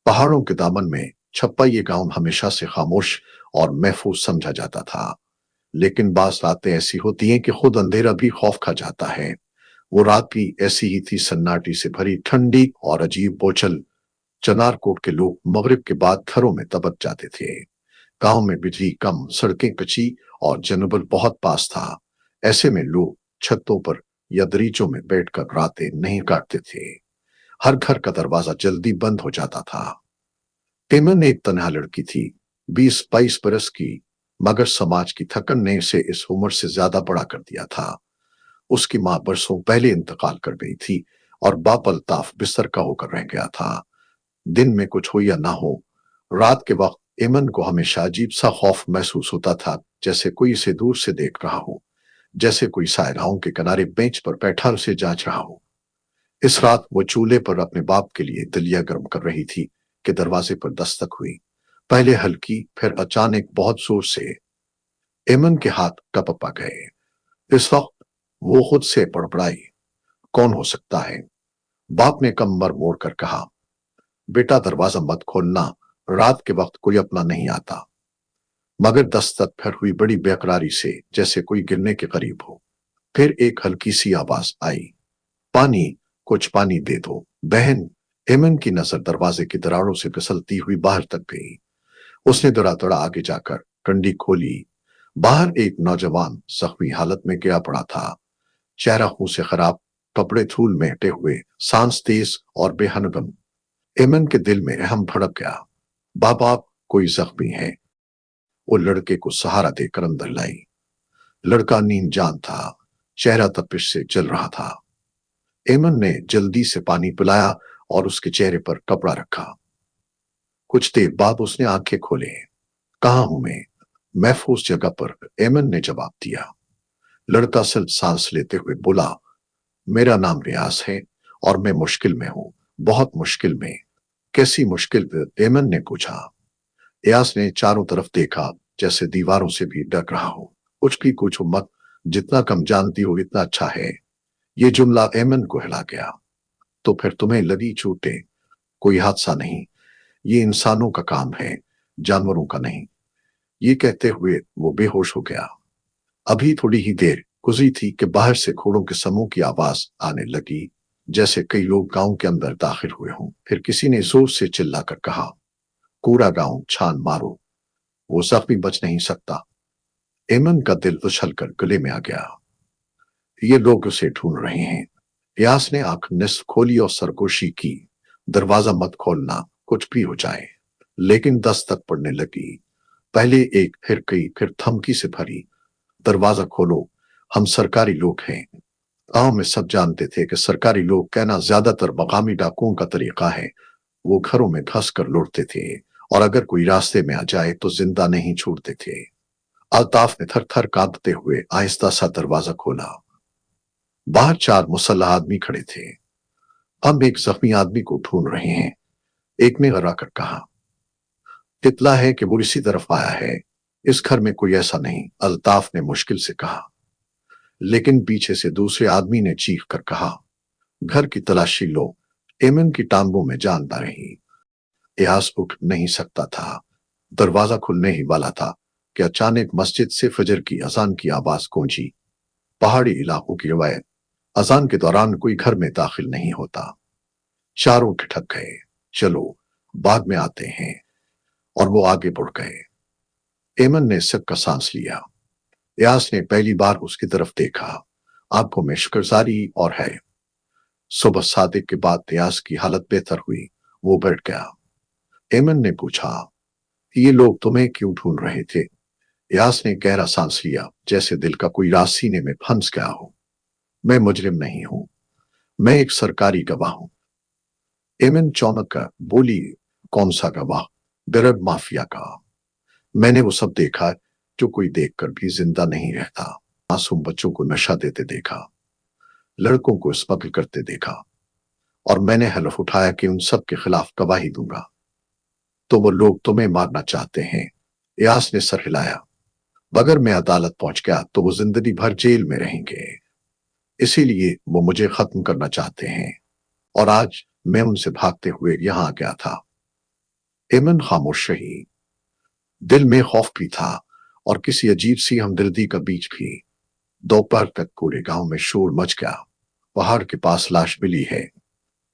पहाड़ों के दामन में छप्पा ये गांव हमेशा से खामोश और महफूज समझा जाता था। लेकिन बास रातें ऐसी होती हैं कि खुद अंधेरा भी खौफ खा जाता है। वो रात भी ऐसी ही थी, सन्नाटी से भरी, ठंडी और अजीब बोझल। चनारकोट के लोग मगरिब के बाद घरों में दबक जाते थे। गांव में बिजली कम, सड़कें कच्ची और जनबल बहुत पास था। ऐसे में लोग छतों पर या दरीचों में बैठकर रातें नहीं काटते थे। हर घर का दरवाजा जल्दी बंद हो जाता था। टेमन एक तनहा लड़की थी, 20-22 बरस की, मगर समाज की थकन ने इसे इस उम्र से ज्यादा बड़ा कर दिया था। उसकी मां बरसों पहले इंतकाल कर गई थी और बाप अल्ताफ बिस्तर का होकर रह गया था। दिन में कुछ हो या ना हो, रात के वक्त एमन को हमेशा अजीब सा खौफ महसूस होता था, जैसे कोई इसे दूर से देख रहा हो, जैसे कोई सायराओं के किनारे बेंच पर बैठा उसे जांच रहा हो। इस रात वो चूल्हे पर अपने बाप के लिए दलिया गर्म कर रही थी कि दरवाजे पर दस्तक हुई। पहले हल्की, फिर अचानक बहुत जोर से। एमन के हाथ कपा गए। इस वक्त वो खुद से बड़बड़ाई, कौन हो सकता है? बाप ने कमर मोड़ कर कहा, बेटा दरवाजा मत खोलना, रात के वक्त कोई अपना नहीं आता। मगर दस्तक फिर हुई, बड़ी बेकरारी से, जैसे कोई गिरने के करीब हो। फिर एक हल्की सी आवाज आई, पानी, कुछ पानी दे दो बहन। एमन की नजर दरवाजे की दरारों से फिसलती हुई बाहर तक गई। उसने दौड़ा आगे जाकर टंडी खोली। बाहर एक नौजवान जख्मी हालत में गिरा पड़ा था। चेहरा खून से खराब, कपड़े धूल में हटे हुए, सांस तेज और बेहनगम। एमन के दिल में अहम भड़क गया। बाबा, कोई जख्मी है? वो लड़के को सहारा देकर अंदर लाई। लड़का नींद जान था, चेहरा तपिश से जल रहा था। एमन ने जल्दी से पानी पिलाया और उसके चेहरे पर कपड़ा रखा। कुछ देर बाद उसने आंखें खोले। कहाँ हूं मैं? महफूज जगह पर, एमन ने जवाब दिया। लड़का सिर्फ सांस लेते हुए बोला, मेरा नाम रियाज है और मैं मुश्किल में हूं, बहुत मुश्किल में। कैसी मुश्किल? एमन ने पूछा। रियाज ने चारों तरफ देखा, जैसे दीवारों से भी डर रहा हो। कुछ भी पूछो मत, जितना कम जानती हो इतना अच्छा है। ये जुमला एमन को हिला गया। तो फिर तुम्हें लगी चोटें? कोई हादसा नहीं, ये इंसानों का काम है, जानवरों का नहीं। ये कहते हुए वो बेहोश हो गया। अभी थोड़ी ही देर गुजरी थी कि बाहर से घोड़ों के समूह की आवाज आने लगी, जैसे कई लोग गांव के अंदर दाखिल हुए हों। फिर किसी ने जोर से चिल्लाकर कहा, पूरा गांव छान मारो, वो जख्मी बच नहीं सकता। एमन का दिल उछलकर गले में आ गया। ये लोग उसे ढूंढ रहे हैं। रियाज ने आंख निस्फ खोली और सरगोशी की, दरवाजा मत खोलना, कुछ भी हो जाए। लेकिन दस्तक पड़ने लगी, पहले एक, फिर कई, फिर धमकी से भरी। दरवाजा खोलो, हम सरकारी लोग हैं। गांव में सब जानते थे कि सरकारी लोग कहना ज्यादातर मकामी डाकुओं का तरीका है। वो घरों में घस कर लौटते थे और अगर कोई रास्ते में आ जाए तो जिंदा नहीं छोड़ते थे। अल्ताफ ने थर थर कांपते हुए आहिस्ता सा दरवाजा खोला। बाहर 4 मुसल्लह आदमी खड़े थे। हम एक जख्मी आदमी को ढूंढ रहे हैं, एक ने घबरा कर कहा। इतला है कि वो इसी तरफ आया है, इस घर में कोई ऐसा नहीं, अल्ताफ ने मुश्किल से कहा। लेकिन पीछे से दूसरे आदमी ने चीख कर कहा, घर की तलाशी लो। एमन की टांगों में जान ना रही। इयास उठ नहीं सकता था। दरवाजा खुलने ही वाला था कि अचानक मस्जिद से फजर की अजान की आवाज गूंजी। पहाड़ी इलाकों की रवायत, अजान के दौरान कोई घर में दाखिल नहीं होता। चारों ठिठक गए। चलो, बाद में आते हैं। और वो आगे बढ़ गए। एमन ने सिक्का सांस लिया। इयास ने पहली बार उसकी तरफ देखा, आंखों में शुक्रसारी और है। सुबह सादिक के बाद इयास की हालत बेहतर हुई। वो बैठ गया। एमन ने पूछा, ये लोग तुम्हें क्यों ढूंढ रहे थे? इयास ने गहरा सांस लिया, जैसे दिल का कोई राज सीने में फंस गया हो। मैं मुजरिम नहीं हूं, मैं एक सरकारी गवाह हूं। एमन चौंक कर बोली, कौन सा गवाह? ड्रग माफिया का। मैंने वो सब देखा जो कोई देखकर भी जिंदा नहीं रहता। मासूम बच्चों को नशा देते देखा, लड़कों को स्मगल करते देखा, और मैंने हलफ उठाया कि उन सब के खिलाफ गवाही दूंगा। तो वो लोग तुम्हें मारना चाहते हैं? इयास ने सर हिलाया। अगर मैं अदालत पहुंच गया तो वो जिंदगी भर जेल में रहेंगे। इसीलिए वो मुझे खत्म करना चाहते हैं और आज मैं उनसे भागते हुए यहां आ गया था। एमन खामोश रही। दिल में खौफ भी था और किसी अजीब सी हमदर्दी का बीज भी। दोपहर तक पूरे गांव में शोर मच गया। पहाड़ के पास लाश मिली है,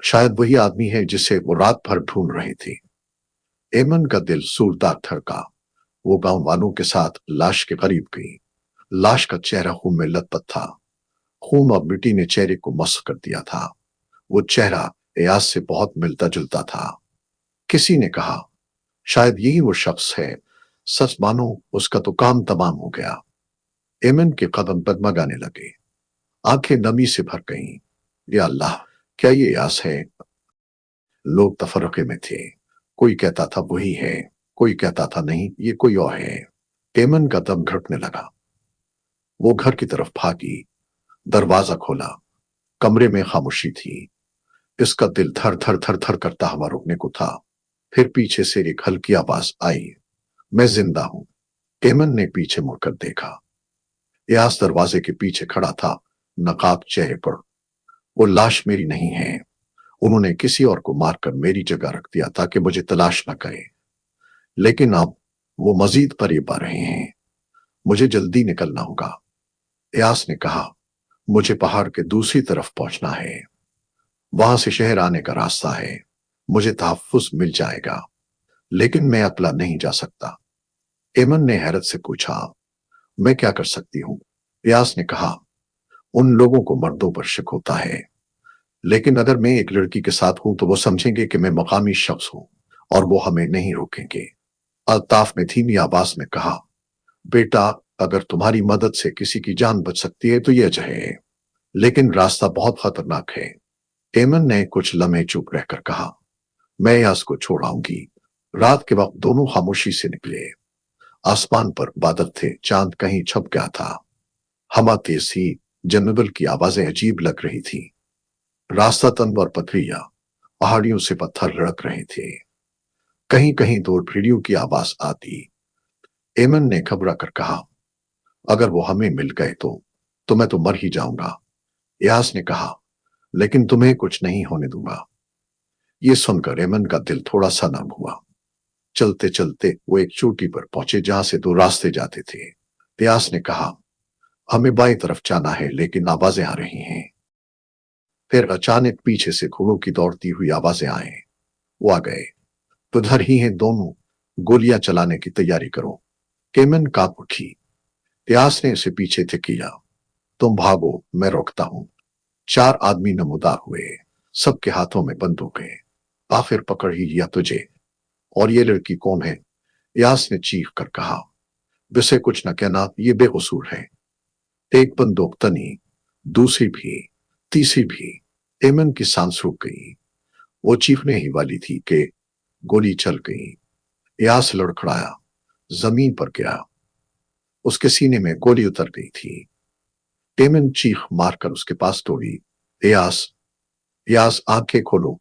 शायद वही आदमी है जिसे वो रात भर ढूंढ रहे थे। एमन का दिल सूरदार धड़का। वो गांव वालों के साथ लाश के करीब गई। लाश का चेहरा खून में लथपथ था। खून और मिट्टी ने चेहरे को मस्क कर दिया था। वो चेहरा एयाज से बहुत मिलता जुलता था। किसी ने कहा, शायद यही वो शख्स है। सच मानो उसका तो काम तमाम हो गया। एमन के कदम डगमगाने लगे, आंखें नमी से भर गईं। या अल्लाह, क्या ये यास है? लोग तफरके में थे। कोई कहता था वही है, कोई कहता था नहीं, ये कोई और है। एमन का दम घटने लगा। वो घर की तरफ भागी, दरवाजा खोला। कमरे में खामोशी थी। इसका दिल थर थर थर थर करता हवा रोकने को था। फिर पीछे से एक हल्की आवाज आई, मैं जिंदा हूं। एमन ने पीछे मुड़कर देखा। यास दरवाजे के पीछे खड़ा था, नकाब चेहरे पर। वो लाश मेरी नहीं है। उन्होंने किसी और को मारकर मेरी जगह रख दिया ताकि मुझे तलाश न करे। लेकिन अब वो मजीद करीब आ रहे हैं। मुझे जल्दी निकलना होगा। यास ने कहा, मुझे पहाड़ के दूसरी तरफ पहुंचना है। वहां से शहर आने का रास्ता है। मुझे तहफ्फुज मिल जाएगा, लेकिन मैं अकेला नहीं जा सकता। एमन ने हैरत से पूछा, मैं क्या कर सकती हूँ? यास ने कहा, उन लोगों को मर्दों पर शक होता है, लेकिन अगर मैं एक लड़की के साथ हूं तो वो समझेंगे कि मैं मकामी शख्स हूं और वो हमें नहीं रोकेंगे। अल्ताफ ने धीमी आवाज में कहा, बेटा, अगर तुम्हारी मदद से किसी की जान बच सकती है तो यह चाहे, लेकिन रास्ता बहुत खतरनाक है। एमन ने कुछ लम्हे चुप रहकर कहा, मैं यास को छोड़ आऊंगी। रात के वक्त दोनों खामोशी से निकले। आसमान पर बादल थे, चांद कहीं छप गया था। हवा तेज थी, जंगल की आवाजें अजीब लग रही थी। रास्ता तंग और पथरिया, पहाड़ियों से पत्थर लड़क रहे थे। कहीं कहीं दूर भेड़ियों की आवाज आती। एमन ने घबरा कर कहा, अगर वो हमें मिल गए तो मैं तो मर ही जाऊंगा। यास ने कहा, लेकिन तुम्हें कुछ नहीं होने दूंगा। ये सुनकर एमन का दिल थोड़ा सा नम हुआ। चलते चलते वो एक चोटी पर पहुंचे जहां से दो रास्ते जाते थे। यास ने कहा, हमें बाएं तरफ जाना है, लेकिन आवाजें आ रही हैं। फिर अचानक पीछे से घोड़ों की दौड़ती हुई आवाजें आए। वो आ गए। उधर ही हैं दोनों, गोलियां चलाने की तैयारी करो। केमन कांप उठी। त्यास ने उसे पीछे से किया। तुम भागो, मैं रोकता हूं। चार आदमी नमूदार हुए, सबके हाथों में बंदूकें। आखिर पकड़ ही लिया तुझे। और ये लड़की कौन है? यास ने चीख कर कहा, विसे कुछ न कहना, ये बेकसूर है। एक बंदूक तनी, दूसरी भी, तीसरी भी। एमन की सांस रुक गई। वो चीखने ही वाली थी कि गोली चल गई। यास लड़खड़ाया, जमीन पर गिरा। उसके सीने में गोली उतर गई थी। एमन चीख मारकर उसके पास दौड़ी। यास, यास, आंखें खोलो।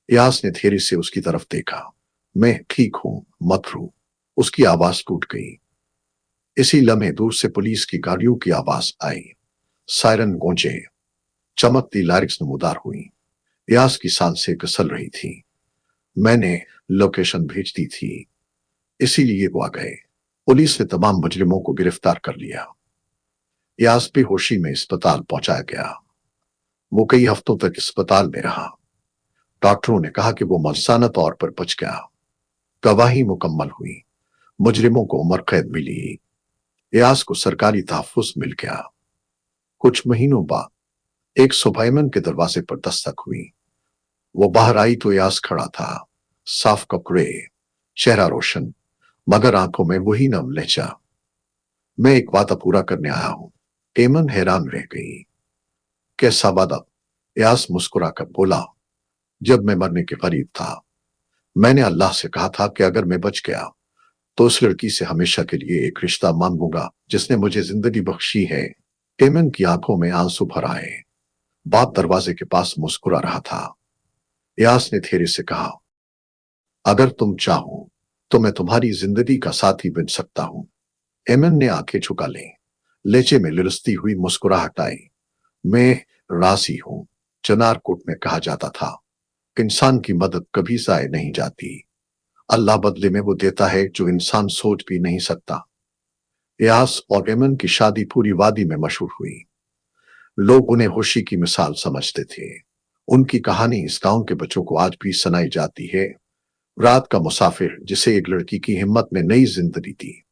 यास ने धीरे से उसकी तरफ देखा। मैं ठीक हूं, मत रो। उसकी आवाज टूट गई। इसी लम्हे दूर से पुलिस की गाड़ियों की आवाज आई। सायरन गूंजे, चमकती लाइट्स नमूदार हुई। यास की सांसें कसल रही थी। मैंने लोकेशन भेज दी थी, इसीलिए वो आ गए। पुलिस ने तमाम मुजरिमों को गिरफ्तार कर लिया। यास बेहोशी में अस्पताल पहुंचाया गया। वो कई हफ्तों तक अस्पताल में रहा। डॉक्टरों ने कहा कि वो मौसाना तौर पर बच गया। गवाही मुकम्मल हुई। मुजरिमों को उम्र कैद मिली। यास को सरकारी तहफ्फुज मिल गया। कुछ महीनों बाद एक सुबह एमन के दरवाजे पर दस्तक हुई। वो बाहर आई तो यास खड़ा था, साफ कपड़े, चेहरा रोशन, मगर आंखों में वही नम लहजा। मैं एक वादा पूरा करने आया हूं। एमन हैरान रह गई। कैसा वादा? यास मुस्कुराकर बोला, जब मैं मरने के करीब था, मैंने अल्लाह से कहा था कि अगर मैं बच गया तो उस लड़की से हमेशा के लिए एक रिश्ता मांगूंगा जिसने मुझे जिंदगी बख्शी है। एमन की आंखों में आंसू भर आए। बाप दरवाजे के पास मुस्कुरा रहा था। यास ने धीरे से कहा, अगर तुम चाहो तो मैं तुम्हारी जिंदगी का साथी बन सकता हूं। एमन ने आंखें झुका ली, लेचे में लुढ़कती हुई मुस्कुराहट आई। मैं राजी हूं। चनारकोट में कहा जाता था, इंसान की मदद कभी जाए नहीं जाती। اللہ بدلے میں وہ دیتا ہے جو انسان سوچ بھی نہیں سکتا۔ یاس اور ایمن کی شادی پوری وادی میں مشہور ہوئی۔ لوگ انہیں خوشی کی مثال سمجھتے تھے۔ ان کی کہانی اس گاؤں کے بچوں کو آج بھی سنائی جاتی ہے۔ رات کا مسافر، جسے ایک لڑکی کی ہمت میں نئی زندگی دی۔